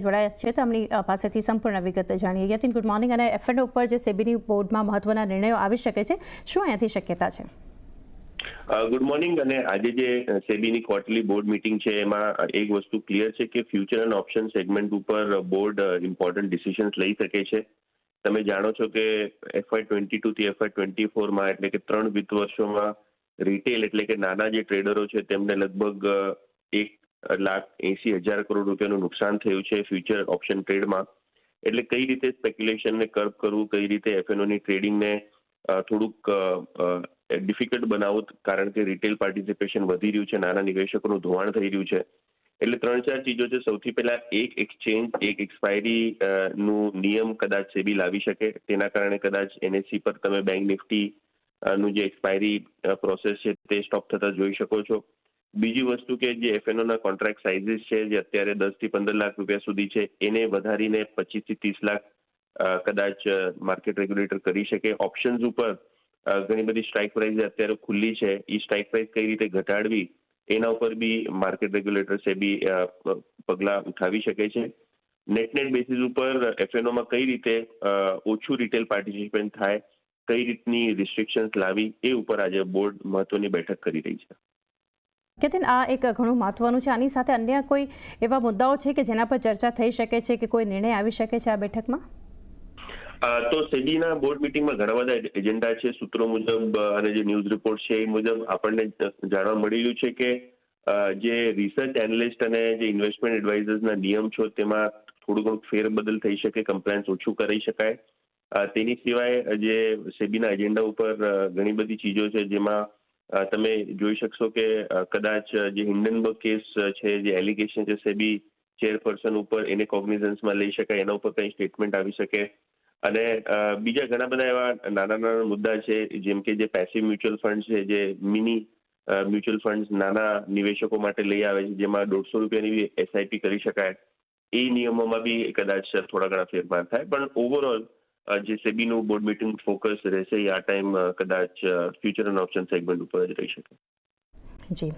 જોડાયા છે તો એમની પાસેથી સંપૂર્ણ વિગત જાણીએ. Yatin, good morning. અને એફએનઓ ઉપર જે સેબીની બોર્ડમાં મહત્વના નિર્ણયો આવી શકે છે, શું અહીંયાથી શક્યતા છે? Good morning. અને આજે જે સેબીની ક્વાર્ટરલી બોર્ડ મીટિંગ છે એમાં એક વસ્તુ ક્લિયર છે કે ફ્યુચર એન્ડ ઓપ્શન સેગમેન્ટ ઉપર બોર્ડ ઇમ્પોર્ટન્ટ ડિસિઝન્સ લઈ શકે છે. તમે જાણો છો કે FY22 થી FY24માં એટલે કે 3 વિત્ત વર્ષોમાં રિટેલ એટલે કે નાના જે ટ્રેડરો છે તેમને લગભગ 1,80,000 કરોડ રૂપિયાનું નુકસાન થયું છે ફ્યુચર ઓપ્શન ટ્રેડમાં. એટલે કઈ રીતે સ્પેક્યુલેશનને કર્બ કરવું, કઈ રીતે એફએનઓની ટ્રેડિંગને થોડુંક ડિફિકલ્ટ બનાવવું, કારણ કે રિટેલ પાર્ટિસિપેશન વધી રહ્યું છે, નાના નિવેશકોનું ધોવાણ થઈ રહ્યું છે. એટલે 3-4 ચીજો છે. સૌથી પહેલા એક એક્સચેન્જ, એક એક્સપાયરી નું નિયમ કદાચ સેબી લાવી શકે. તેના કારણે કદાચ NSE પર તમે બેંક નિફ્ટી નું જે એક્સપાયરી પ્રોસેસ છે તે સ્ટોપ થતા જોઈ શકો છો. બીજી વસ્તુ કે જે એફએનઓના કોન્ટ્રાક્ટ સાઇઝીસ છે જે અત્યારે 10 થી 15 લાખ રૂપિયા સુધી છે એને વધારીને 25 થી 30 લાખ કદાચ માર્કેટ રેગ્યુલેટર કરી શકે. ઓપ્શન્સ ઉપર ઘણી બધી સ્ટ્રાઇક પ્રાઇસ અત્યારે ખુલ્લી છે, એ સ્ટ્રાઇક પ્રાઇસ કઈ રીતે ઘટાડવી એના ઉપર બી માર્કેટ રેગ્યુલેટર સેબી પગલાં ઉઠાવી શકે છે. નેટ બેસિસ ઉપર એફએનઓમાં કઈ રીતે ઓછું રિટેલ પાર્ટિસિપેન્ટ થાય, કઈ રીતની રિસ્ટ્રિક્શન્સ લાવી, એ ઉપર આજે બોર્ડ મહત્વની બેઠક કરી રહી છે. યતિન, આ એક ઘણું મહત્વનું છે. આની સાથે અન્ય કોઈ એવા મુદ્દાઓ છે કે જેના પર ચર્ચા થઈ શકે છે કે કોઈ નિર્ણય આવી શકે છે આ બેઠકમાં? તો સેબીના બોર્ડ મિટિંગમાં ઘણા બધા એજન્ડા છે. સૂત્રો મુજબ અને જે ન્યૂઝ રિપોર્ટ છે એ મુજબ આપણને જાણવા મળી રહ્યું છે કે જે રિસર્ચ એનાલિસ્ટ અને જે ઇન્વેસ્ટમેન્ટ એડવાઇઝર્સના નિયમ છે તેમાં થોડું ઘણું ફેરબદલ થઈ શકે, કમ્પ્લાયન્સ ઓછું કરી શકાય. તેની સિવાય જે સેબીના એજન્ડા ઉપર ઘણી બધી ચીજો છે જેમાં તમે જોઈ શકશો કે કદાચ જે હિન્ડનબર્ગ કેસ છે, જે એલિગેશન છે સેબી ચેરપર્સન ઉપર, એને કોગ્નિઝન્સમાં લઈ શકાય, એના ઉપર કંઈ સ્ટેટમેન્ટ આવી શકે. અને બીજા ઘણા બધા એવા નાના મુદ્દા છે જેમ કે જે પેસિવ મ્યુચ્યુઅલ ફંડ છે, જે મિની મ્યુચ્યુઅલ ફંડ નાના નિવેશકો માટે લઈ આવે છે, જેમાં 150 રૂપિયાની SIP કરી શકાય. એ નિયમોમાં બી કદાચ થોડા ઘણા ફેરફાર થાય. પણ ઓવરઓલ જે સેબીનું બોર્ડ મીટિંગ ફોકસ રહેશે આ ટાઈમ કદાચ ફ્યુચર એન્ડ ઓપ્શન સેગમેન્ટ ઉપર જ રહી શકે. જી.